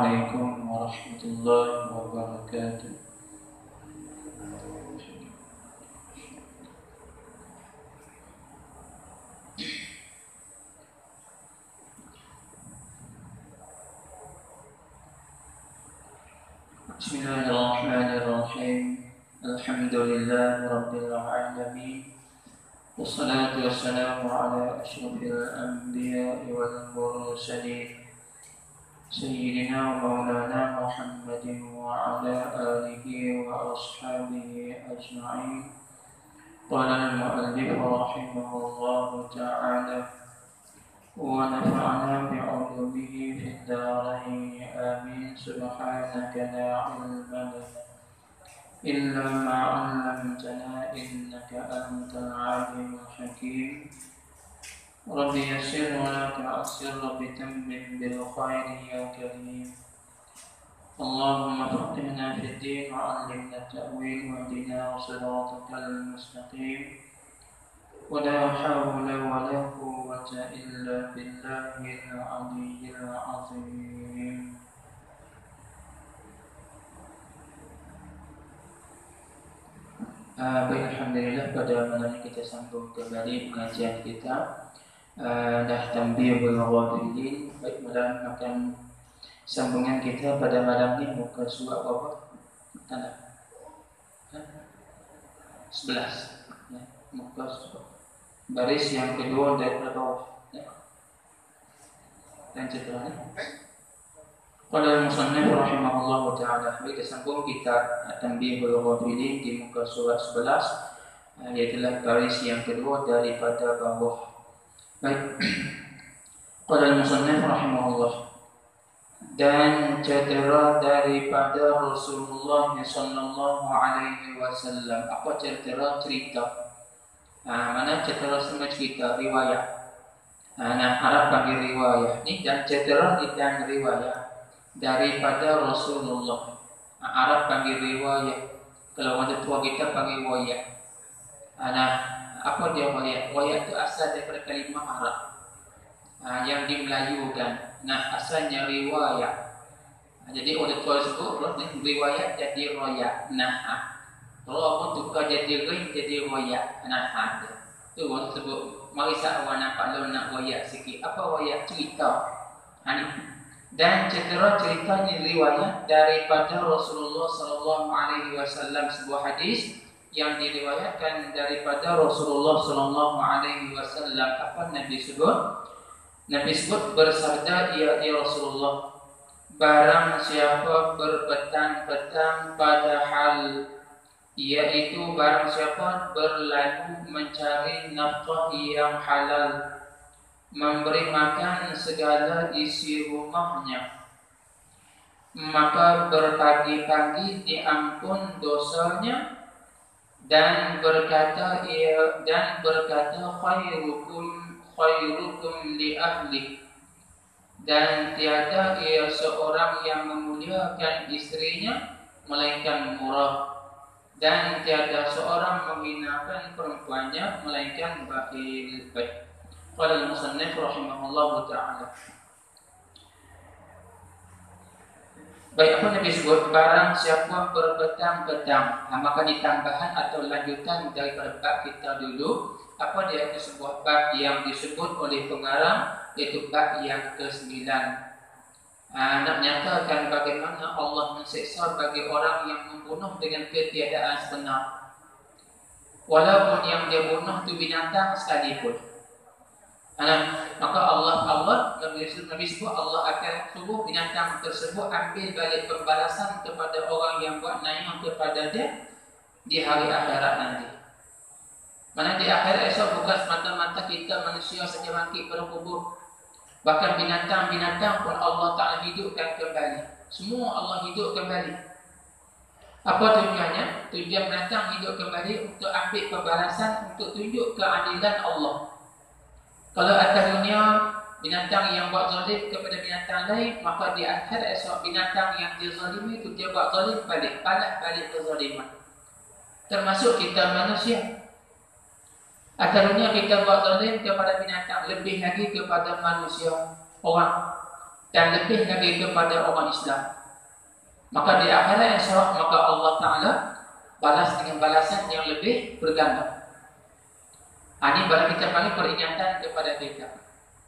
Assalamualaikum warahmatullahi wabarakatuh. Bismillahirrahmanirrahim. Alhamdulillahi rabbil alamin. Wassalatu wassalamu ala asyrafil anbiya'i wal mursalin. Sayyidina Maulana Muhammadin wa ala alihi wa ashabihi ajma'in. Qala al-mu'allif rahimahullahu ta'ala wa nafa'ana bi'ulumihi fid dharain amin. Subhanaka la ilma lana illa ma 'allamtana innaka antal 'alimul hakim. Rabbi yassir wa la tu'assir, Rabbi tammim bil khairi ya karim. Allahumma faqihna fid din wa 'allimna ta'wil wa hdina siratal mustaqim. Wa la hawla wa la quwwata illa billahil 'aliyyil 'azim. Baik, alhamdulillah pada malam ini kita sambung kembali pengajian kita. Dah Tanbihul Ghafilin. Baik, akan sambungan kita pada malam ini muka surat berapa? Tanda 11 ya, muka surat baris yang kedua dari bawah ya. Dan cetakan Qala al-musannif rahimahullahu ta'ala. Baik, sambung kita Tanbihul Ghafilin di muka surat 11, iaitulah baris yang kedua daripada bawah. Baik. Qala al-musannif rahimahullah. Dan cedera daripada Rasulullah sallallahu alaihi wasallam. Apa cedera? Cerita. Mana cedera sama cerita, riwayat. Arab panggil riwayat ni, dan cedera ni dan riwayat daripada Rasulullah. Arab panggil riwayat. Kalau orang tua kita panggil wayat. Apa dia wayat? Wayat itu asal daripada kalimah Arab yang dimelayukan. Asalnya riwayat. Jadi orang tua sebut riwayat jadi royak. Kalau pun tukar jadi ring jadi royak. Itu orang sebut. Mari sahawan nampak lo nak wayat sikit. Apa wayat? Cerita. Dan ceritanya riwayat daripada Rasulullah sallallahu alaihi wasallam, sebuah hadis yang diriwayatkan daripada Rasulullah sallallahu alaihi wasallam. Apa Nabi sebut? Nabi sebut bersabda, ya Rasulullah, barang siapa berpetang-petang padahal, yaitu barang siapa berlalu mencari nafkah yang halal, memberi makan segala isi rumahnya, maka berpagi-pagi diampun dosanya, dan berkata khairukum li ahli, dan tiada ia seorang yang memuliakan istrinya melainkan murah, dan tiada seorang menghinakan perempuannya melainkan bakhil. Qala al-musannif rahimahullahu ta'ala. Baik, apa Nabi sebut? Barang siapa berpetang-petang. Maka di tambahan atau lanjutan daripada bab kita dulu. Apa dia? Itu sebuah bab yang disebut oleh pengarang, iaitu bab yang ke-9. Nak nyatakan bagaimana Allah mensiksa bagi orang yang membunuh dengan ketiadaan sebenar, walaupun yang dia bunuh itu binatang sekalipun. Maka Allah Nabi sebut Allah akan suruh binatang tersebut ambil balik pembalasan kepada orang yang buat nayang kepada dia di hari akhirat nanti. Mana di akhirat esok bukan semata-mata kita manusia saja bangkit pada kubur, bahkan binatang-binatang pun Allah Ta'ala hidupkan kembali. Semua Allah hidup kembali. Apa tujuannya? Tujuan binatang hidup kembali untuk ambil pembalasan, untuk tunjuk keadilan Allah. Kalau atas dunia binatang yang buat zalim kepada binatang lain, maka di akhirat esok binatang yang dia zalimi itu dia buat zalim balik, balas balik kezaliman. Termasuk kita manusia. Atas dunia kita buat zalim kepada binatang, lebih lagi kepada manusia, orang. dan lebih lagi kepada orang Islam. Maka di akhirat insya-Allah maka Allah Taala balas dengan balasan yang lebih berganda. Ini baru kita panggil peringatan kepada kita.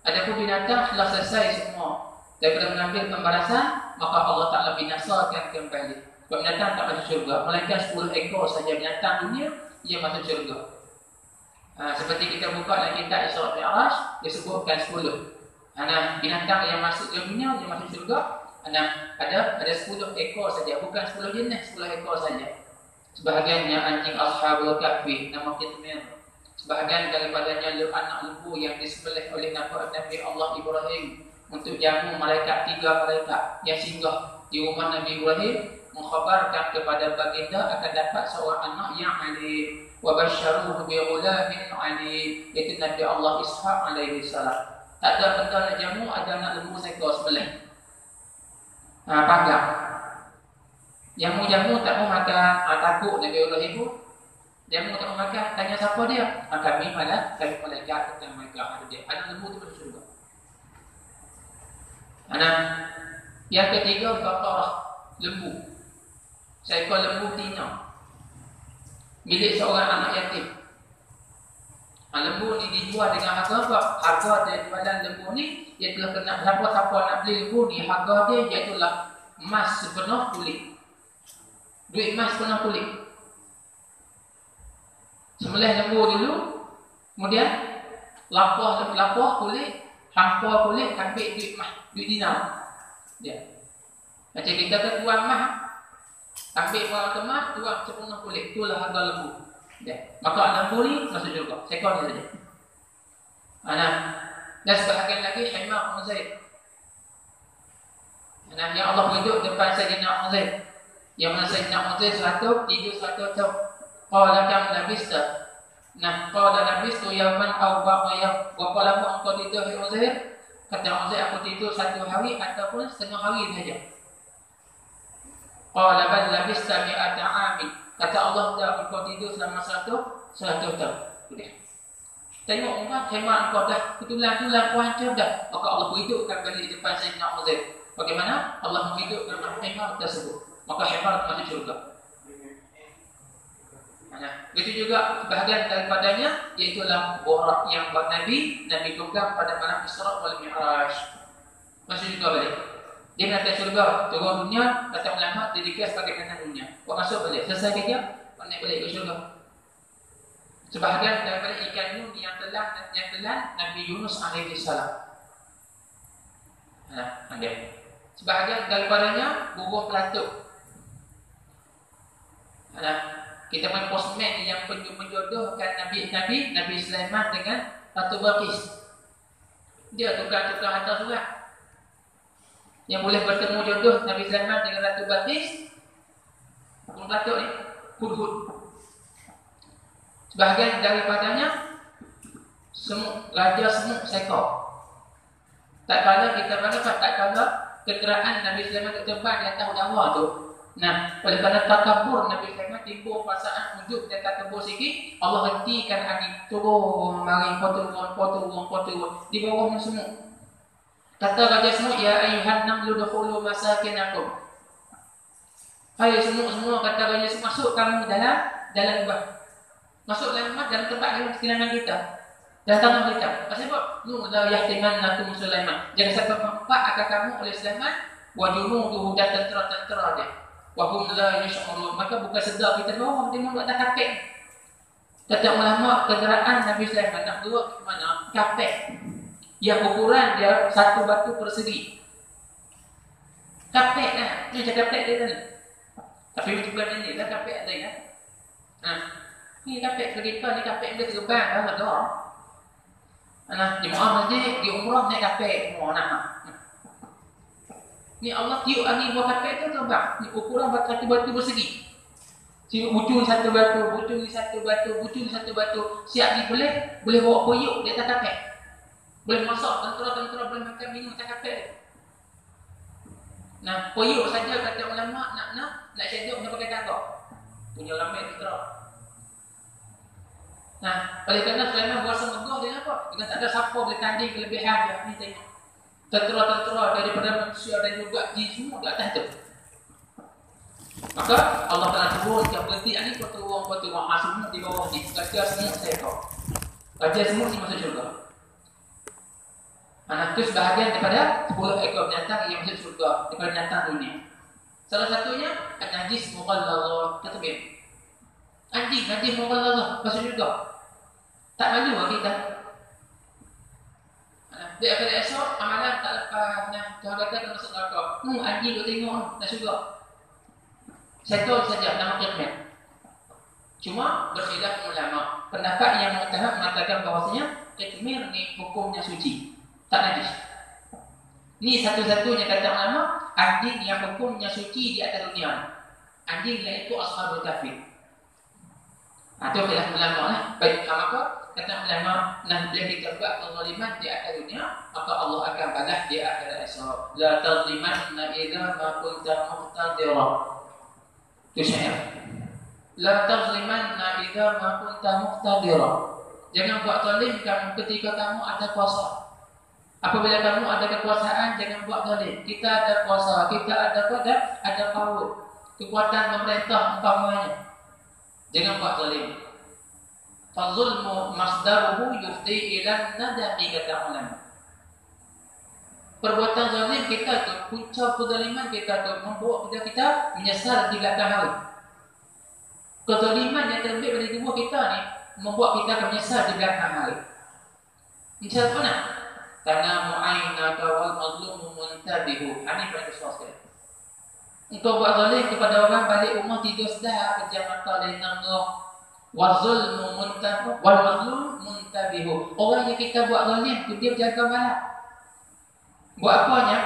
Adapun binatang telah selesai semua daripada mengambil pembalasan, maka Allah Taala binasakan kembali. Binatang tak masuk syurga, melainkan 10 ekor saja binatang dunia yang masuk syurga. Seperti kita buka dalam kitab Isra Mi'raj, disebutkan 10. Binatang yang masuk ke dunia yang masuk syurga, ada 10 ekor saja, bukan 10 jenis, 10 ekor saja. Sebahagiannya anjing Ashabul Kahfi, nama Qitmir. Sebahagian daripadanya anak lembu yang disembelih oleh Nabi Allah Ibrahim untuk jamu malaikat 3 malaikat yang singgah di rumah Nabi Ibrahim, mengkhabarkan kepada baginda akan dapat seorang anak yang alim. Wa basyaruhu bi ghulamin alim, itu Nabi Allah Ishaq alaihi salam. Tak ada benda nak jamu, ada anak lembu seekor sembelih. Panggang. Jamu-jamu tak mau makan, takut Nabi Ibrahim pun. Jamu tak mau makan, tanya siapa dia? Kami malaikat tentang mereka ada dia. Anak lembu tu masuk syurga. Yang ketiga, baqarah, lembu. Seekor lembu tina milik seorang anak yatim. Lembu ni dijual dengan harga apa? Harga dia jualan lembu ni, dia telah kena siapa-siapa nak beli lembu ni, harga dia iaitulah emas sepenuh kulit. Duit emas sepenuh kulit. Sembelih lembu dulu, kemudian lapah kulit, hampa kulit, ambil duit emas, duit dinar. Dia. Macam kita tu tuang emas, ambil barang emas, tuang sepenuh kulit, itulah harga lembu. Maka lembu ni masuk syurga. Seekor ni saja. Dan sebahagian lagi Himar Uzair. Yang Allah hidup depan Sayyidina Uzair. Yang mana Sayyidina Uzair tidur 100 tahun. Qala kam labista. Qala labistu yawman aw ba'da yawm. Berapa lama engkau tidur hai Uzair? Kata Uzair, aku tidur 1 hari ataupun setengah hari saja. Qala bal labista mi'ata 'amin. Kata Allah, dah engkau tidur selama 100 tahun. Sudah. Tengok engkau, hemat engkau dah ketulan-tulan kau hancur dah. Maka Allah hidupkan balik di depan Sayyidina Uzair. Bagaimana? Allah menghidupkan hemar tersebut. Maka hemar masuk syurga. Begitu juga bahagian daripadanya, iaitulah borak yang Nabi pegang pada malam Isra wal Mi'raj. Masuk syurga balik. Dia nak syurga, turun dunia, kata ulama, dia dikira sebagai kanan dunia. Kau masuk balik, selesai kerja, kau naik balik ke syurga. Sebahagian daripada ikan Nun yang telan Nabi Yunus alaihi salam. Sebahagian daripadanya burung pelatuk. Kita main postman yang menjodohkan Nabi Sulaiman dengan Ratu Balqis. Dia tukar-tukar hantar surat. Yang boleh bertemu jodoh Nabi Sulaiman dengan Ratu Balqis, burung pelatuk ni, hudhud. Sebahagian daripadanya raja semut seekor. Tak kala kita panggil apa? Tak kala kenderaan Nabi Sulaiman terbang di atas udara tu. Oleh kerana takabur Nabi Sulaiman timbul perasaan wujud dan takabur sikit, Allah hentikan angin, turun mari potong. Di bawahnya semut. Kata raja semut, ya ayuhan namlu dukhulu masakinakum. Hai semua kata raja semut, masuk kamu dalam lubang. Masuk dalam rumah, dalam tempat kesenangan kita, dalam tanah kita. Sebab la yahtimannakum Sulaiman. Jangan sampai mempak akan kamu oleh Sulaiman wa junuduhu dan tentera-tentera dia. Wa hum la yash'urun. Maka bukan sedar kita bawah, dia membuat kapek. Kata ulama, kenderaan Nabi Sulaiman nak buat ke mana? Kapek. Yang ukuran dia 1 batu persegi. Kapek kan? Ini macam kapek dia kan? Tapi bukan ini lah kapek ada ya. Ni kapek kereta ni, kapek dia terbang dah ada. Jemaah masjid di umrah naik kapek semua Ni Allah tiup angin buat kapek tu terbang. Ni ukuran batu persegi. Bujung 1 batu, bujung 1 batu. Siap ni boleh bawa koyok di atas kapek. Boleh masak, tentera-tentera boleh makan minum atas kapek. Koyok saja kata ulama nak syedok nak pakai tangkap. Punya ramai tentera. Oleh kerana Sulaiman berasa megah dengan apa? Dengan tak ada siapa boleh tanding kelebihan dia. Ni tengok. tentera-tentera daripada manusia dan juga jin semua di atas tu. Maka Allah telah turunkan berhenti ini petuang semua di bawah ni. Raja semua seekor. Raja semua ni masuk syurga. Anak itu sebahagian daripada 10 ekor binatang yang masuk syurga daripada binatang dunia. Salah satunya an-najis mughalladhah, tatbih. Anjing najis mughalladhah masuk syurga. Tak malu kita. Di akhir esok amalan tak lepas. Tuhan kata akan masuk neraka. Anjing tu tengok dah syurga. Satu saja nama qiyamah. Cuma berkhilaf ulama. Pendapat yang mengatakan bahawasanya qiyamah ni hukumnya suci, tak najis. Ni satu-satunya kata ulama anjing yang hukumnya suci di atas dunia. Anjing iaitu ashabul kahfi. Itu khilaf ulama lah. Baik, maka kata ulama, bila kita buat kezaliman di atas dunia, maka Allah akan balas di akhirat esok. La tazlimanna idza ma kunta muqtadira. Itu syair. La tazlimanna idza ma kunta muqtadira. Jangan buat zalim kamu ketika kamu ada kuasa. Apabila kamu ada kekuasaan, jangan buat zalim. Kita ada kuasa, kita ada power, kekuatan memerintah umpamanya. Jangan buat zalim. Fazulmu masdaruhu yufdi ila nadami, kata ulama. Perbuatan zalim kita tu, punca kezaliman kita tu membawa kita menyesal di belakang hari. Kezaliman yang terbit dari tubuh kita ni membuat kita menyesal di belakang hari. Menyesal mana? Tanamu aynaka wal mazlumu muntabihu. Ini pada suasana. Engkau buat zalim kepada orang, balik rumah tidur sedar, pejam mata lenang roh. Wal zulmu muntabihu wal mazlum muntabihu. Orang yang kita buat zalim tu dia jaga malam. Buat apanya?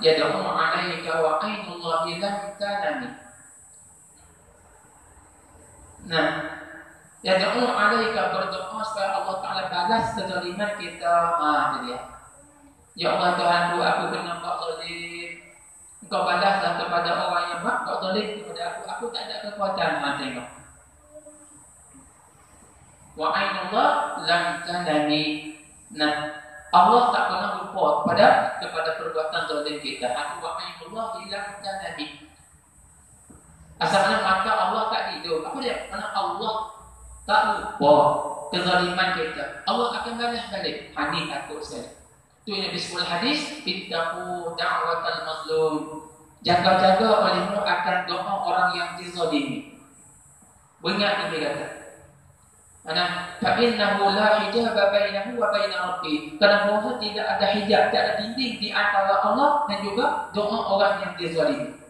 Yad'u 'alaika wa ainullahi lam tanami. Nah, yad'u 'alaika, berdoa supaya Allah Taala balas kezaliman kita. Dia. Ya Allah Tuhanku, aku kena buat zalim. Engkau balaslah kepada orang yang buat zalim kepada aku. Aku tak ada kekuatan. Tengok. Wa ainullah lam tanami. Nah, Allah tak pernah lupa kepada perbuatan zalim kita. Aku wa ainullah lam tanami. Asalnya mata Allah tak tidur. Apa dia? Karena Allah tak lupa kezaliman kita. Allah akan balas balik. Ini takut sekali. Itu yang disebut hadis, ittaqu da'watal mazlum. Jaga-jaga olehmu akan doa orang yang dizalimi. Ingat Nabi kata. Fa innahu la hijaba bainahu wa baina rabbih. Karena bahwa tidak ada hijab, tidak ada dinding di antara Allah dan juga doa orang yang dizalimi.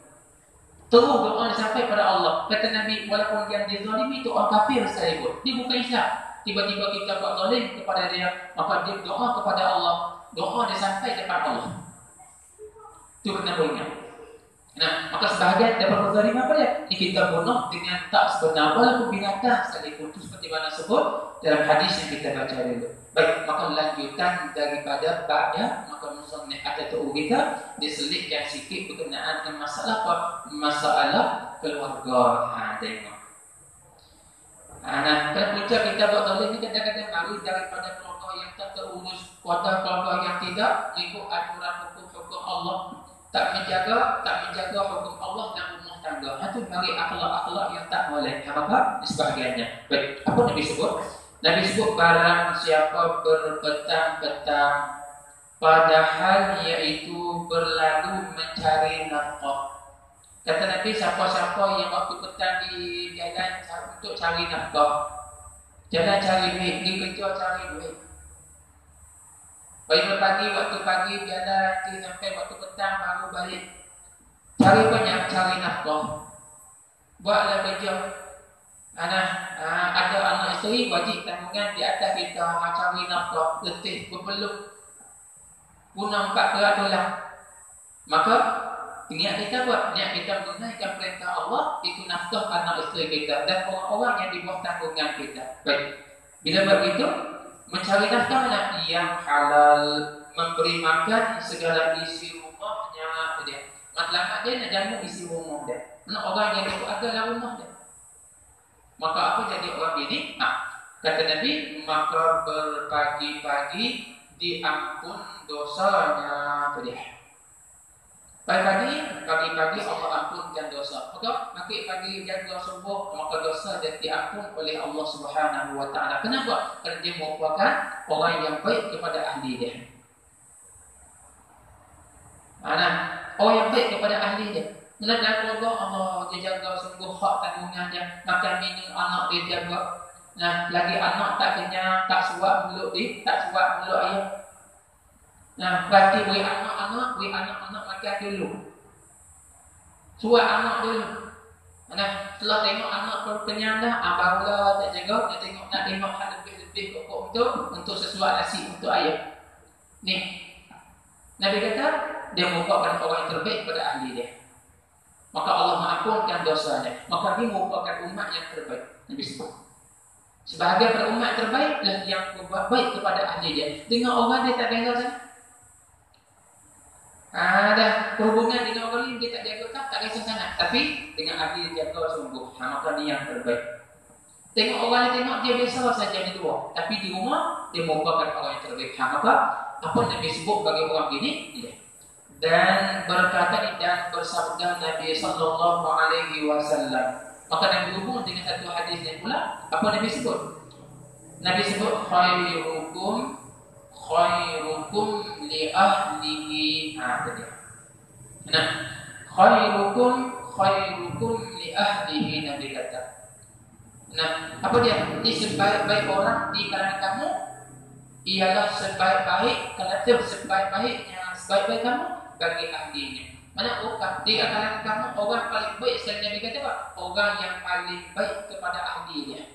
Terus doa sampai pada Allah. Kata Nabi, walaupun yang dizalimi itu orang kafir sekalipun, dia bukan Islam. Tiba-tiba kita buat zalim kepada dia, maka dia doa kepada Allah. Doa dia sampai depan Allah. Itu kena ingat. Nah, maka sebahagian dapat berzalim apa dia? Ini kita bunuh dengan tak sebenar, walaupun binatang sekalipun. Itu seperti mana sebut dalam hadis yang kita baca dulu. Baik, maka lanjutan daripada ba'da, maka musannif ada tahu kita diselitkan sikit berkenaan dengan masalah apa? Masalah keluarga. Tengok. Nah, kalau punca kita buat zalim ni kadang-kadang lari daripada keluarga yang tak terurus, keluarga yang tidak ikut aturan hukum Allah. Tak menjaga hukum Allah dan rumah tangga. Itu mari akhlak-akhlak yang tak boleh. Apa? Di sebahagiannya. Baik, apa Nabi sebut? Nabi sebut barang siapa berpetang-petang padahal iaitu berlalu mencari nafkah. Kata Nabi, siapa-siapa yang waktu petang di jalan untuk cari nafkah, jalan cari duit, di kerja cari duit. Baik pagi, waktu pagi jalan sampai waktu petang baru balik. Cari banyak, cari nafkah. Buatlah kerja. Ada anak isteri, wajib tanggungan di atas kita. Cari nafkah, letih, berpeluk, guna 4 kerat dolar. Maka niat kita buat, niat kita menunaikan perintah Allah, itu nafkah anak isteri kita dan orang-orang yang di bawah tanggungan kita. Baik, bila begitu mencari nafkah yang halal, memberi makan segala isi rumahnya dia. Matlamat dia nak jamu isi rumah dia. Orang yang itu adalah rumah dia. Maka apa jadi orang ini? Kata Nabi, maka berpagi-pagi diampun dosanya. Itu dia. Pagi-pagi Allah ampunkan dosa. Maka pagi jaga subuh, maka dosa dan diampun oleh Allah Subhanahu wa taala. Kenapa? Kerana dia merupakan orang yang baik kepada ahli dia. Orang yang baik kepada ahli dia. Dalam keluarga Allah dia jaga sungguh hak tanggungan dia, makan minum anak dia jaga. Lagi anak tak kenyang, tak suap mulut ayah. Berarti beri anak-anak makan dulu. Suap anak dulu. Setelah tengok anak kenyang dah, barulah tak jaga, nak tengok hal lebih pokok untuk sesuap nasi untuk ayah. Ni Nabi kata dia merupakan orang yang terbaik pada ahli dia. Maka Allah mengampunkan dosanya. Maka dia merupakan umat yang terbaik. Nabi sebut. Sebahagian pada umat terbaik lah yang berbuat baik kepada ahli dia. Dengan orang dia tak jaga sana. Ada hubungan dengan orang lain dia tak jaga tak kisah sangat. Tapi dengan ahli dia jaga sungguh. Maka dia yang terbaik. Tengok orang yang tengok dia biasa saja di luar, tapi di rumah dia merupakan orang yang terbaik. Maka apa Nabi sebut bagi orang ini? Dan berkata dan bersabda Nabi sallallahu alaihi wasallam. Maka Nabi hubung dengan satu hadis yang pula apa Nabi sebut? Nabi sebut khairukum li ahlihi. Tadi. Khairukum li ahlihi Nabi kata. Apa dia? Ini sebaik-baik orang di kalangan kamu ialah sebaik-baik kamu bagi ahlinya. Mana orang di kalangan kamu orang paling baik selain Nabi kata apa? Orang yang paling baik kepada ahlinya.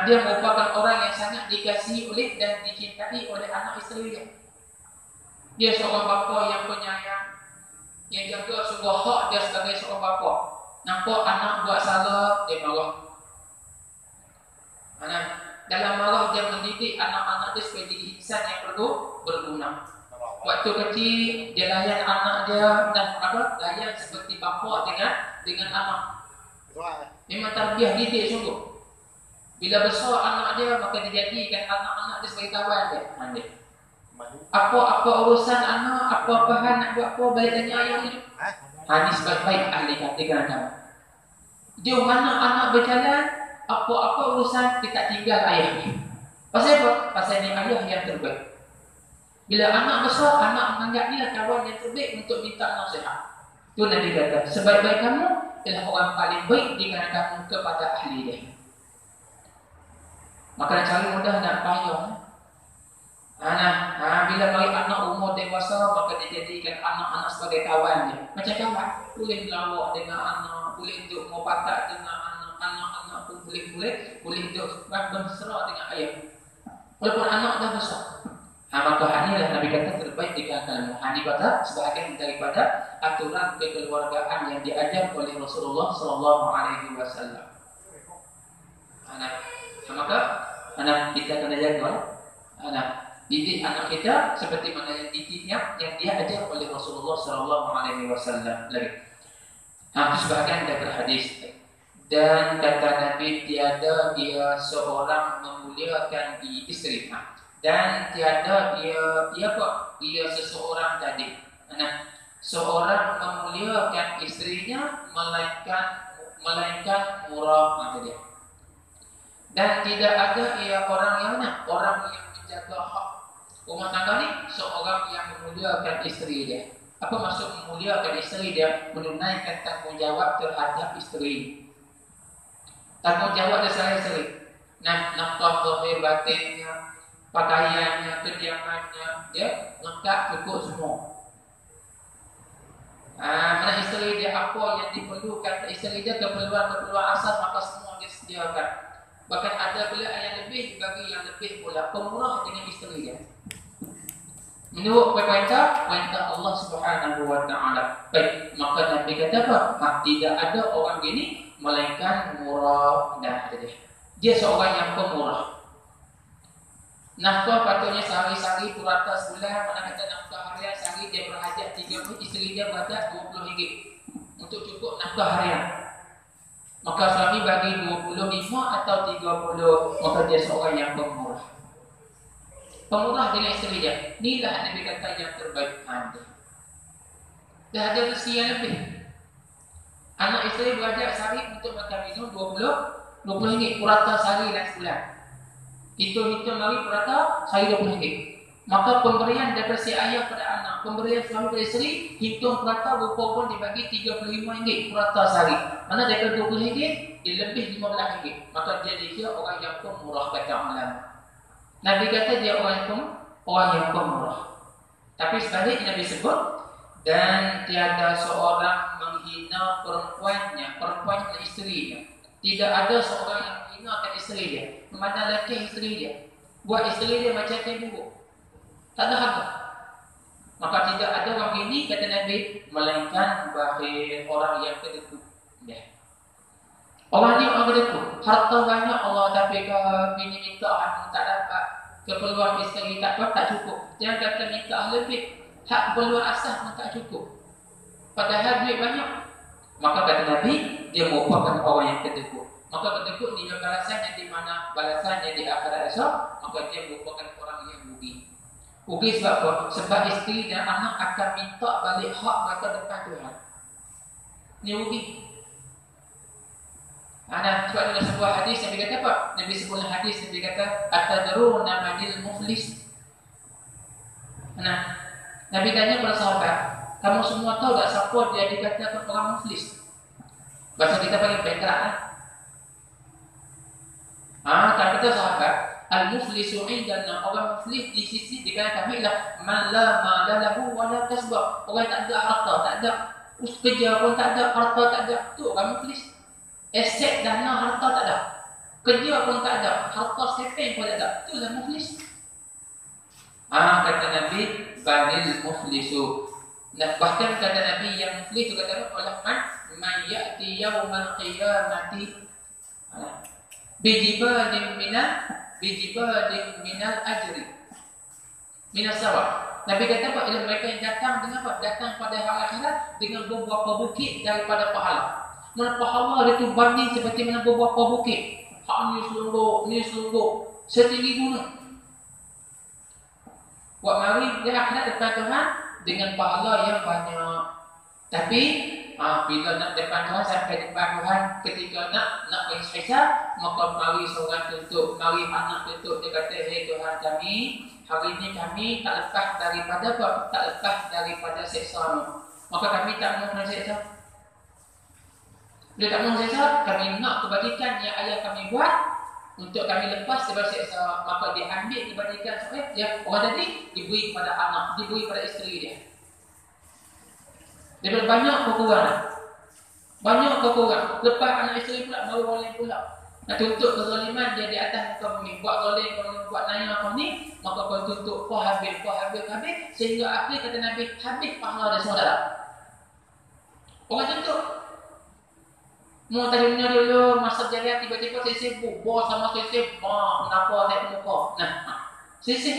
Dia merupakan orang yang sangat dikasihi oleh dan dicintai oleh anak isteri dia. Dia seorang bapa yang penyayang, yang jaga sungguh hak dia sebagai seorang bapa. Nampak anak buat salah, dia marah. Dalam marah dia mendidik anak-anak dia supaya jadi insan yang berguna. Waktu kecil dia layan anak dia dan layan seperti bapa dengan anak. Memang tarbiyah didik sungguh. Bila besar anak dia maka dijadikan anak-anak dia sebagai kawan dia. Apa urusan anak, apa-apa nak buat apa balik tanya ayah dia. Ini sebaik-baik ahli katakan kamu. Dia mana anak berjalan, apa-apa urusan kita tinggal ayah ni. Pasal apa? Pasal ni ayah yang terbaik. Bila anak besar, anak menganggap dia kawan yang terbaik untuk minta nasihat. Itu Nabi kata, sebaik-baik kamu ialah orang paling baik di kalangan kamu kepada ahli dia. Maka cara mudah nak payah. Bila bagi anak umur dewasa, maka dia jadikan anak-anak sebagai kawan dia. Macam kawan, boleh melawak dengan anak, boleh duduk mau patak dengan anak-anak pun boleh duduk bermesra dengan ayah. Walaupun anak dah besar. Maka inilah Nabi kata terbaik di kalangan kamu. Ini kata sebahagian daripada aturan kekeluargaan yang diajar oleh Rasulullah sallallahu alaihi wasallam. Maka anak kita kena jaga. Didik anak kita seperti mana yang didiknya yang dia ajar oleh Rasulullah sallallahu alaihi wasallam lagi. Itu sebahagian dari hadis. Dan kata Nabi tiada dia seorang memuliakan isteri. Dan tiada ia seseorang tadi. Seorang memuliakan istrinya melainkan murah dia. Dan tidak ada ia orang yang menjaga hak rumah tangga ni, seorang yang memuliakan isteri dia. Apa maksud memuliakan isteri dia? Menunaikan tanggungjawab terhadap isteri. Tanggungjawab dia selain isteri. Nafkah zahir batinnya, pakaiannya, kediamannya, dia lengkap cukup semua. Mana isteri dia apa yang diperlukan isteri dia, keperluan asal maka semua dia sediakan. Bahkan ada pula yang lebih bagi yang lebih pula, pemurah dengan isteri dia. Menurut perintah Allah Subhanahu wa taala. Baik, maka Nabi kata apa? Tidak ada orang gini melainkan murah dan adil. Dia seorang yang pemurah. Nafkah patutnya sehari-hari purata sebulan, mana kata nafkah harian sehari dia berhajat 30, isteri dia berhajat RM20 untuk cukup nafkah harian. Maka suami bagi 25 atau 30, maka dia seorang yang pemurah. pemurah dengan isteri dia. Inilah Nabi kata yang terbaik anda. Dah ada rezeki yang lebih. Anak isteri berajak sehari untuk makan minum 20 ringgit purata sehari dan sebulan. Hitung mari purata sehari 20 ringgit. Maka pemberian daripada si ayah pada anak, pemberian suami pada isteri, hitung purata rupa pun dibagi 35 ringgit purata sehari. Mana daripada 20 ringgit, dia lebih 15 ringgit. Maka dia dikira orang yang pemurah kata malam. Nabi kata dia orang yang pemurah. Tapi sebaliknya Nabi sebut, dan tiada seorang menghina perempuannya isterinya. Tidak ada seorang yang menghinakan isteri dia. Memandang lelaki isteri dia. Buat isteri dia macam tembok. Tak ada harga. Maka tidak ada orang ini kata Nabi melainkan bagi orang yang kedekut. Ya. Orang ni orang kedekut. Harta banyak Allah tapi kalau bini minta tak dapat, keperluan isteri tak cukup. Jangan kata minta lebih. Hak keperluan asas pun tak cukup. Padahal duit banyak. Maka kata Nabi dia merupakan orang yang kedekut. Maka kedekut ni balasannya di mana? Balasannya di akhirat esok. Maka dia merupakan orang yang rugi. Rugi sebab apa? Sebab isteri dan anak akan minta balik hak mereka depan Tuhan. Ini rugi. Sebab dalam sebuah hadis Nabi kata apa? Nabi sebut hadis Nabi kata atadruna manil muflis. Nabi tanya para sahabat, kamu semua tahu tak siapa dia dikatakan orang muflis? Bahasa kita paling baiklah. Kata sahabat, al-muflisu indana, orang muflis di sisi dikatakan kami lah man la mala lahu wa la kasbah. Orang tak ada harta, tak ada kerja pun tak ada, harta tak ada. Tu orang muflis. Aset dana harta tak ada. Kerja pun tak ada, harta sepeng pun tak ada. Itulah muflis. Kata Nabi banil muflisu. Bahkan kata Nabi yang muflis itu kata Allah man ya'ti yawmal qiyamati bijibadin minal ajri minas sawab. Nabi kata apa? Ialah mereka yang datang dengan apa? Datang pada hari akhirat dengan beberapa bukit daripada pahala. Mana pahala itu banding seperti mana beberapa bukit. Hak ni selungguk setinggi gunung. Buat mari di akhirat depan Tuhan dengan pahala yang banyak. Tapi bila nak depan Tuhan sampai depan Tuhan, ketika nak berhisab, maka mari seorang tuntut, mari anak tuntut. Dia kata, hey Tuhan kami, hari ini kami tak lepas daripada apa? Tak lepas daripada seksa-Mu. Maka kami tak mahu kena seksa. Bila tak mahu seksa, kami nak kebajikan yang ayah kami buat untuk kami lepas daripada seksa. Maka dia ambil kebajikan yang orang tadi diberi kepada anak, diberi kepada isteri dia. Daripada banyak kekurangan. Banyak kekurangan. Lepas anak isteri pula baru orang lain pula. Nak tuntut kezaliman dia di atas muka bumi. Buat zalim, buat naya kau ni, maka kau tuntut kau habis. Sehingga akhir kata Nabi, habis pahala dia semua dalam. Orang tuntut. Mau tadi punya dulu masa jariah tiba-tiba saya sibuk. Bos sama saya sibuk. Kenapa naik muka? Sisih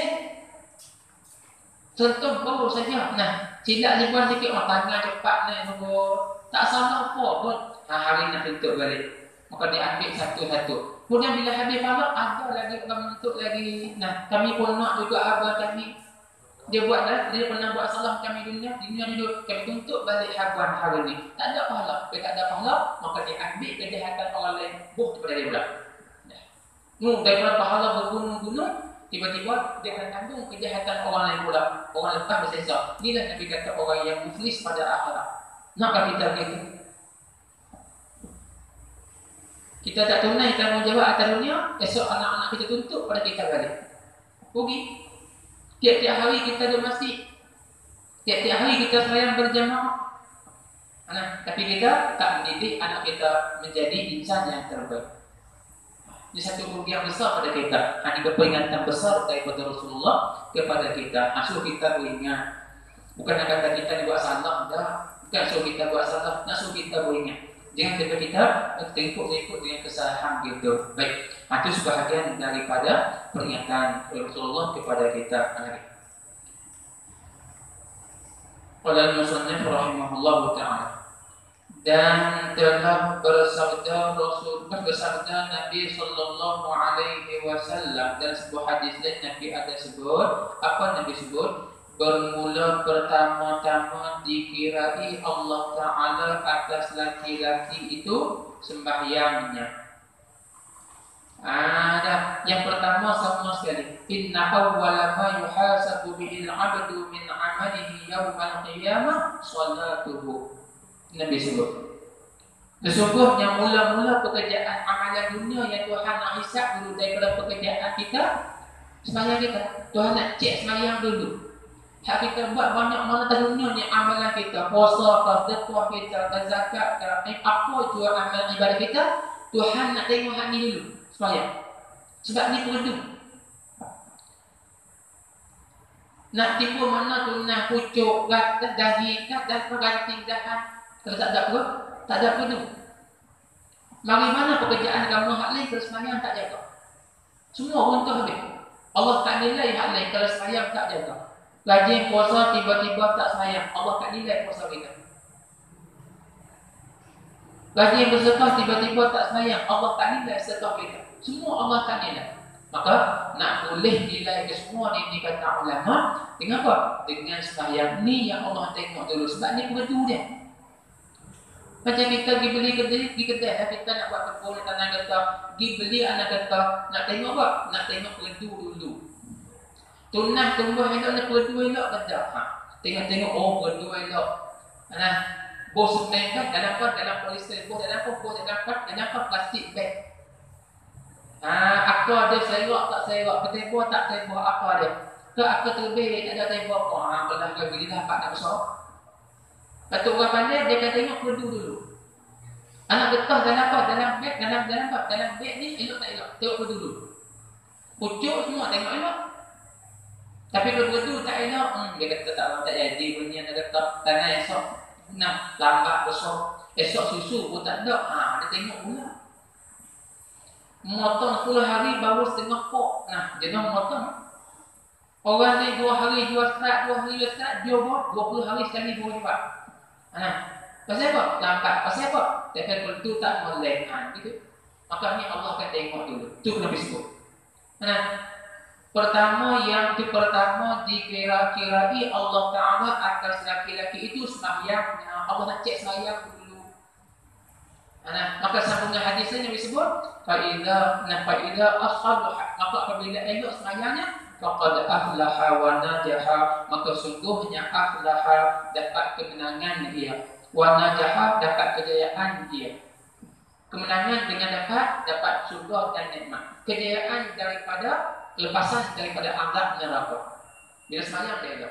contoh baru saja. Silap simpan sikit, tangan cepat naik nunggu. Tak salah apa pun. Hari nak tuntut balik. Maka dia ambil satu-satu. Kemudian bila habis pahala, ada lagi orang menuntut lagi. Kami pun nak juga abang kami. Dia pernah buat salah kami dunia dulu. Kami tuntut balik habuan hari ni. Tak ada pahala. Bila tak ada pahala, maka dia ambil kejahatan orang lain. Daripada dia pula. Daripada pahala bergunung-gunung, tiba-tiba dia akan tanggung kejahatan orang lain pula. Orang lepas berseksa. Inilah Nabi kata orang yang muflis pada akhirat. Nakkah kita begitu? Kita tak tunai tanggungjawab atas dunia, esok anak-anak kita tuntut pada kita balik. Rugi. Tiap-tiap hari kita di masjid. Tiap-tiap hari kita sembahyang berjamaah. Tapi kita tak mendidik anak kita menjadi insan yang terbaik. Ini satu kerugian besar pada kita. Ini peringatan besar daripada Rasulullah kepada kita. Suruh kita beringat. Bukan nak kata kita buat salah, dah. Bukan suruh kita buat salah, nak suruh kita beringat. Jangan tiba kita terikut dengan kesalahan gitu. Baik, itu sebahagian daripada peringatan Rasulullah kepada kita. Qala al-musannif rahimahullah ta'ala. Dan telah bersabda Nabi sallallahu alaihi wasallam dalam sebuah hadis lain, Nabi ada sebut, apa Nabi sebut? Bermula pertama-tama dikirai Allah Ta'ala atas laki-laki itu sembahyangnya. Yang pertama sama sekali, inna awwala ma yuhasabu bihil abdu min amalihi yawmal qiyamah salatuhu. Nabi sebut, sesungguhnya mula-mula pekerjaan amalan dunia yang Tuhan nak hisap dulu daripada pekerjaan kita, sembahyang kita. Tuhan nak cek sembahyang dulu. Hak kita buat banyak mana dunia ni amalan kita, puasa, sedekah kita, zakat, apa tu amalan ibadah kita, Tuhan nak tengok hak ni dulu, sembahyang. Sebab ni perlu. Nak tipu mana tu nak pucuk, gatal dahi, dan perganting dahan. Kalau tak ada apa, tak ada perlu. Mari mana pekerjaan kamu hak lain kalau sembahyang tak jaga. Semua runtuh habis. Allah tak nilai hak lain kalau sembahyang tak jaga. Rajin puasa tiba-tiba tak sembahyang, Allah tak nilai puasa kita. Rajin bersedekah tiba-tiba tak sembahyang, Allah tak nilai sedekah kita. Semua Allah tak nilai. Maka nak boleh nilai ke semua ni kata ulama dengan apa? Dengan sembahyang ni yang Allah tengok dulu. Sebab ni perlu dia. Macam kita pergi beli kedai, kita nak buat kebun tanah getah, pergi beli anak getah, nak tengok apa? Nak tengok perdu dulu. Tunah tumbuh elok, nak perdu elok ke tak? Tengok-tengok, oh perdu elok. Bos semen kan, dalam apa? Dalam polyester, bos dalam apa? Bos dalam apa? Plastik bag. Akar dia serak tak serak, ketebur tak ketebur akar dia. Ke akar terbih, tak ada tebur apa? Belah lagi dah, pak nak besar. Datuk orang pandai, dia akan tengok perdu dulu. Anak getah dalam apa? Dalam beg, dalam apa? Dalam beg ni elok tak elok? Tengok perdu dulu. Pucuk semua tengok elok. Tapi kalau perdu tak elok, dia kata tak jadi punya nak getah tanah esok. Nak lambat besar. Esok susu pun tak ada. Dia tengok pula. Motong 10 hari baru setengah pok. Jenis motong. Orang ni 2 hari jual serat, 2 hari jual serat, dia buat 20 hari sekali buat cepat. Pasal apa? Lambat. Pasal apa? Tapi perdu tak molek. Gitu. Maka ni Allah akan tengok dulu. Itu kena disebut. Pertama dikira-kirai Allah Ta'ala atas laki-laki itu sembahyangnya. Allah nak cek sembahyang dulu. Maka sambungan hadis ini disebut fa'idha ashabuha. Maka apabila elok sembahyangnya, faqad aflaha wa najaha, maka sungguhnya aflaha dapat kemenangan dia, wa najaha dapat kejayaan dia. Kemenangan dengan dapat surga dan nikmat. Kejayaan daripada lepasan daripada azab neraka. Bila sembahyang dia ada.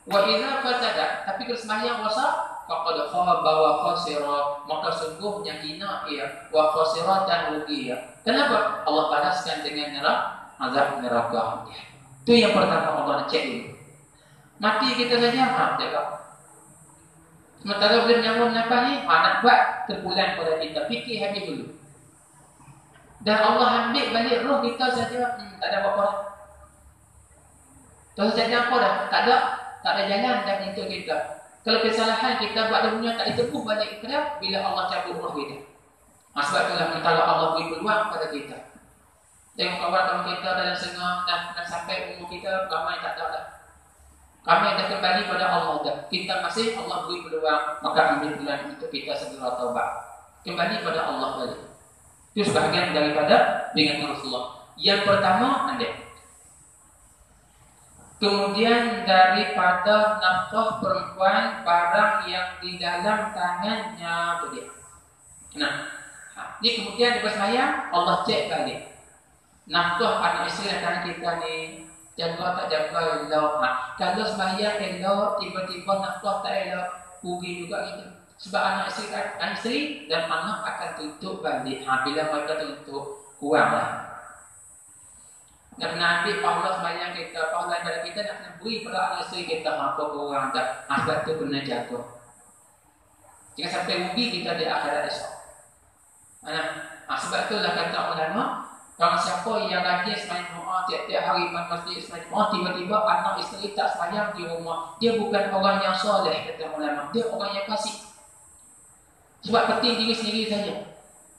Wa idza fasada, tapi kalau sembahyang rosak, faqad khaba wa khasira, maka sungguhnya hina ia, wa khasira dan rugi ia. Kenapa? Allah balaskan dengan azab neraka dia. Itu yang pertama Allah nak cek dulu. Mati kita saja, jaga. Sementara belum nyambung nafas ni, nak buat terpulang pada kita. Fikir habis dulu. Dan Allah ambil balik roh kita saja, tak ada apa-apa. Terus jadi apa dah? Tak ada jalan dah untuk kita. Kalau kesalahan kita buat dunia tak ditebus balik kita bila Allah cabut roh kita. Sebab itulah kalau Allah beri peluang pada kita. Tengok kawan-kawan kita dalam sengah dan sampai umur kita ramai tak ada dah. Kami dah kembali pada Allah dah. Kita masih Allah beri peluang, maka ambil peluang untuk kita segera taubat. Kembali pada Allah balik. Itu sebahagian daripada dengan Rasulullah. Yang pertama anda. Kemudian daripada nafkah perempuan barang yang di dalam tangannya dia. Ini kemudian di sembahyang Allah cek balik. Nafkah anak isteri dan anak kita ni jaga tak jaga elok. Kalau sembahyang elok, tiba-tiba nafkah tak elok, rugi juga kita. Sebab anak isteri dan anak akan tuntut balik. Bila mereka tuntut, kuranglah. Dan Nabi pahala sembahyang kita, pahala ibadah kita nak beri pada anak isteri kita, maka kurang dah. Sebab tu kena jaga. Jangan sampai rugi kita di akhirat esok. Sebab itulah kata ulama, kalau siapa yang rajin sembahyang doa tiap-tiap hari masjid sembahyang, tiba-tiba anak isteri tak sembahyang di rumah, dia bukan orang yang soleh kata ulama, dia orang yang fasik. Sebab penting diri sendiri saja.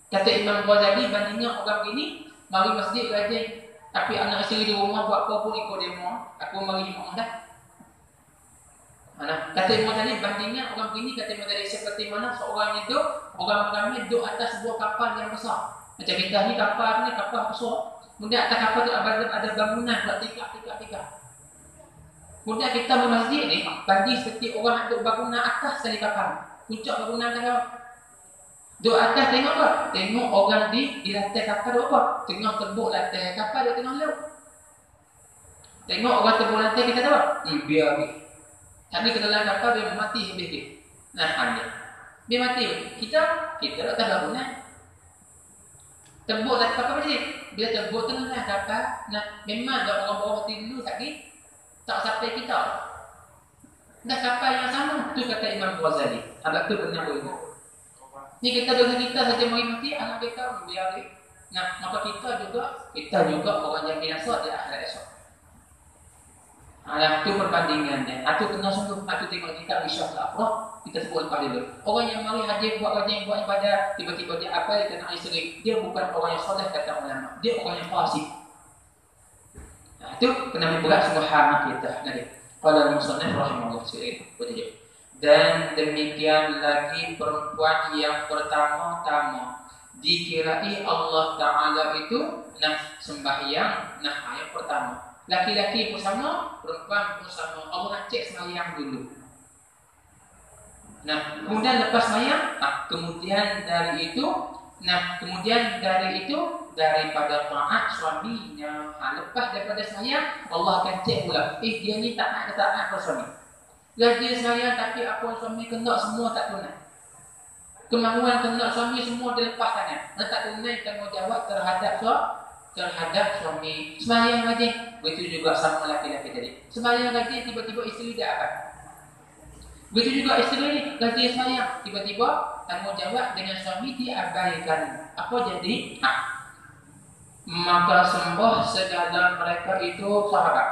Kata Imam Ghazali, bandingnya orang ini mari masjid rajin, tapi anak isteri di rumah buat apa pun ikut dia mau, aku mari jemaah dah. Kata Imam Ghazali, bandingnya orang ini, kata Imam Ghazali, seperti mana seorang itu, orang ramai duduk atas sebuah kapal yang besar. Macam kita ni kapal besar. Kemudian atas kapal tu ada bangunan buat tingkat. Kemudian kita di masjid ni banding seperti orang duduk bangunan atas dari kapal. Puncak bangunan kan. Duduk atas tengok apa? Tengok orang di lantai kapal duduk apa? Tengah tebuk lantai kapal dia tengah laut. Tengok orang tebuk lantai kita tahu apa? Biar. Tapi ke dalam kapal dia mati habis dia. Dia mati. Kita tak tahu bangunan. Tebuk lantai kapal macam ni. Bila tebuk tengah kapal, memang ada orang bawa mati dulu sakit. Tak sampai kita. Dah kapal yang sama. Tu kata Imam Ghazali. Abang tu pernah begitu. Ni kita dengan kita saja mati, anak kita biar. Maka kita juga orang yang biasa di akhirat esok. Itu perbandingannya. Itu kena sungguh. Itu tengok kita bisa tak apa. Kita sebut lepas dulu. Orang yang mari haji buat ibadah, tiba-tiba dia apa dia kena isteri. Dia bukan orang yang soleh kata ulama. Dia orang yang fasik. Itu kena berat semua hama kita. Qala al-musannif rahimahullah ta'ala. Dan demikian lagi perempuan yang pertama-tama dikirai Allah Ta'ala itu sembahyang. Yang pertama. Laki-laki pun sama, perempuan pun sama. Allah nak cek sembahyang dulu. Kemudian lepas sembahyang, kemudian dari itu daripada taat suaminya. Lepas daripada sembahyang, Allah akan cek pula. Dia ni taat pada suami. Dia sembahyang tapi apa suami kena semua tak tunai. Kemauan kena suami semua dia lepas tangan. Tak tunai tanggungjawab terhadap suami. Sembahyang lagi, begitu juga sama laki-laki tadi. Sembahyang lagi tiba-tiba isteri dia apa? Begitu juga isteri ni lagi sembahyang, tiba-tiba tanggungjawab dengan suami diabaikan. Apa jadi? Maka sembah segala mereka itu sahabat.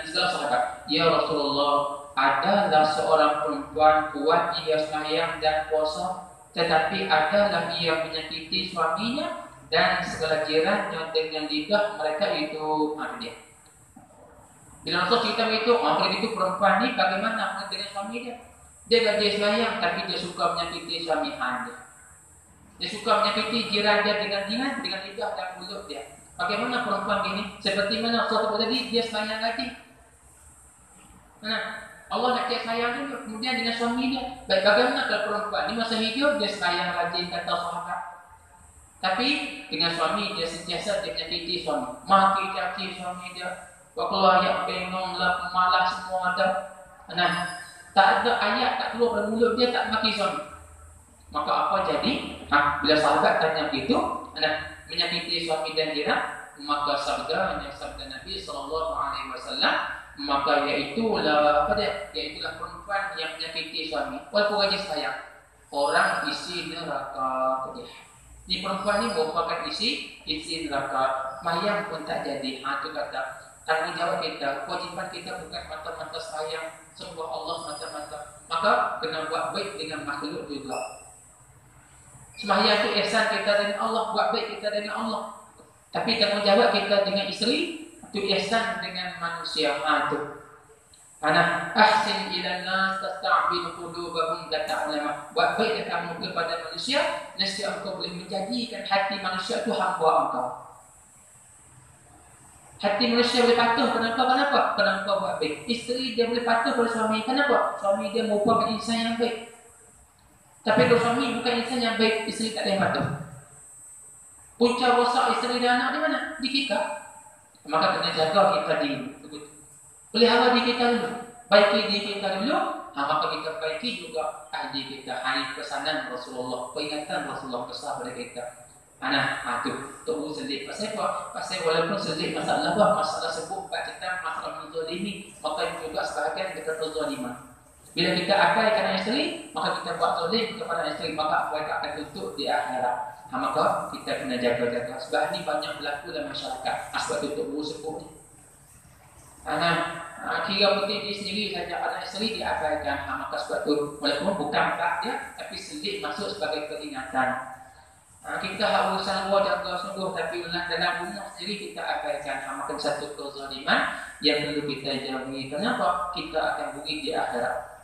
Segala sahabat. Ya Rasulullah, adalah seorang perempuan kuat ia sembahyang dan puasa, tetapi adalah ia menyakiti suaminya dan segala jirannya dengan lidah mereka itu dia. Bila Rasul cerita begitu, itu perempuan ni bagaimana dengan suami dia? Dia gaji sembahyang tapi dia suka menyakiti suami dia. Dia suka menyakiti jiran dia dengan lidah dan mulut dia. Bagaimana perempuan ini? Seperti mana Rasul tadi dia sembahyang gaji. Allah nak cek sayang dulu, kemudian dengan suami dia. Baik, bagaimana kalau perempuan ni masa hidup dia sembahyang rajin kata sahabat. Tapi dengan suami dia sentiasa dia menyakiti suami, maki caci suami dia, buat keluar ayat bengong lah, malah semua ada. Tak ada ayat tak keluar dari mulut dia tak maki suami. Maka apa jadi? Bila sahabat tanya begitu, menyakiti suami dan jiran, maka sabda Nabi sallallahu alaihi wasallam, maka yaitulah perempuan yang menyakiti suami walaupun gaji sayang, orang isi neraka dia. Ni perempuan ni merupakan isi neraka. Mayang pun tak jadi. Itu kata tanggungjawab kita, kewajiban kita bukan mata-mata sayang sembah Allah mata-mata. Maka kena buat baik dengan makhluk juga. Sembahyang itu ihsan kita dengan Allah, buat baik kita dengan Allah. Tapi tanggungjawab kita dengan isteri itu ihsan dengan manusia. Itu ahsin ila nas tasta'bil qulubahum, kata ulama. Buat baik kamu kepada manusia, nescaya engkau boleh menjadikan hati manusia itu hamba engkau. Hati manusia boleh patuh. Kenapa buat baik? Isteri dia boleh patuh pada suami. Kenapa? Suami dia merupakan insan yang baik. Tapi kalau suami bukan insan yang baik, isteri tak boleh patuh. Punca rosak isteri dan anak di mana? Di kita. Maka kena jaga kita diri. Pelihara diri kita dulu, baiki diri kita dulu, maka kita baiki juga ahli kita. Ini pesanan Rasulullah, peringatan Rasulullah besar pada kita. Itu sedih. Pasal apa? Pasal walaupun sedih masalah sebut tentang masalah menzalimi, maka juga sebahagian kita terzaliman. Bila kita abaikan isteri, maka kita buat zalim kepada isteri, maka mereka akan tutup di akhirat. Maka kita kena jaga-jaga. Sebab ini banyak berlaku dalam masyarakat. Sebab tutup sebut. Anak kira penting diri sendiri saja, anak isteri diabaikan. Maka sebab itu walaupun bukan hak dia, tapi selit masuk sebagai peringatan. Kita harus sanggup jaga sungguh, tapi dalam rumah sendiri kita abaikan. Maka satu kezaliman yang perlu kita jauhi. Kenapa? Kita akan rugi di akhirat.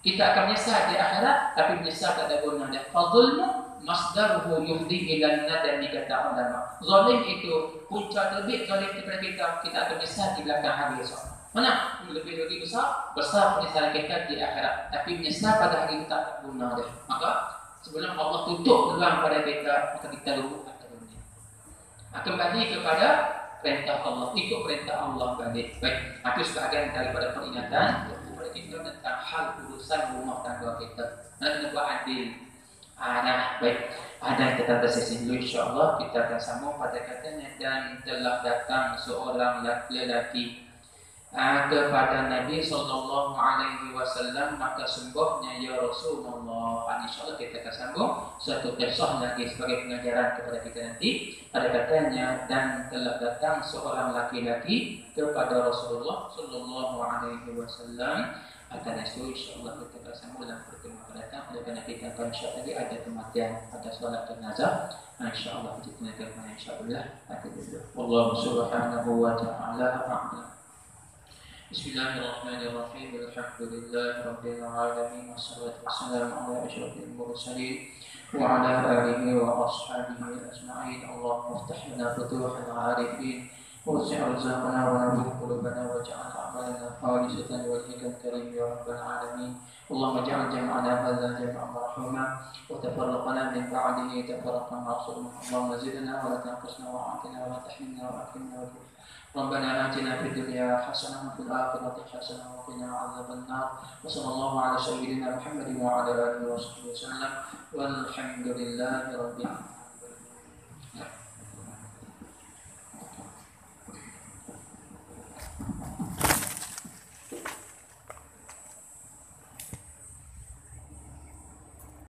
Kita akan menyesal di akhirat, tapi menyesal tak ada gunanya. Fadzulmu masdaruhu yufdi ila nadami, kata ulama. Zalim itu punca terbit zalim kepada kita, kita akan menyesal di belakang hari esok. Mana lebih besar penyesalan kita di akhirat, tapi menyesal pada hari itu tak ada guna dia. Maka sebelum Allah tutup peluang pada kita, maka kita lupa pada dunia. Kembali kepada perintah Allah, ikut perintah Allah balik. Baik, itu sebahagian daripada peringatan kepada kita tentang hal urusan rumah tangga kita. Nak buat adil. Baik, ada kita tersesi dulu, insyaAllah kita akan sambung pada katanya. Dan telah datang seorang lelaki kepada Nabi SAW, maka sembahnya ya Rasulullah. InsyaAllah kita akan sambung satu kisah lagi sebagai pengajaran kepada kita nanti. Ada katanya, dan telah datang seorang laki-laki kepada Rasulullah SAW. Akan itu insyaAllah kita akan sambung dalam pertemuan akan datang. Oleh kerana kita akan insyaAllah ada kematian pada solat jenazah. InsyaAllah kita akan insyaAllah Wallahu subhanahu wa ta'ala a'lam. Bismillahirrahmanirrahim. Alhamdulillahi rabbil alamin. Wassalatu wassalamu ala asyrafil mursalin wa ala alihi wa ashabihi ajma'in. Allahumma iftah lana futuhal arifin وسع رزقنا ونور قلوبنا واجعل أعمالنا خالصة لوجهك الكريم يا رب العالمين. اللهم اجعل جمعنا هذا جمعا مرحوما وتفرقنا من بعده تفرقا معصوما. اللهم زدنا ولا تنقصنا وأعطنا ولا تحرمنا وأكرمنا وجودك. ربنا آتنا في الدنيا حسنة وفي الآخرة حسنة وقنا عذاب النار. وصلى الله على سيدنا محمد وعلى آله وصحبه وسلم والحمد لله رب العالمين.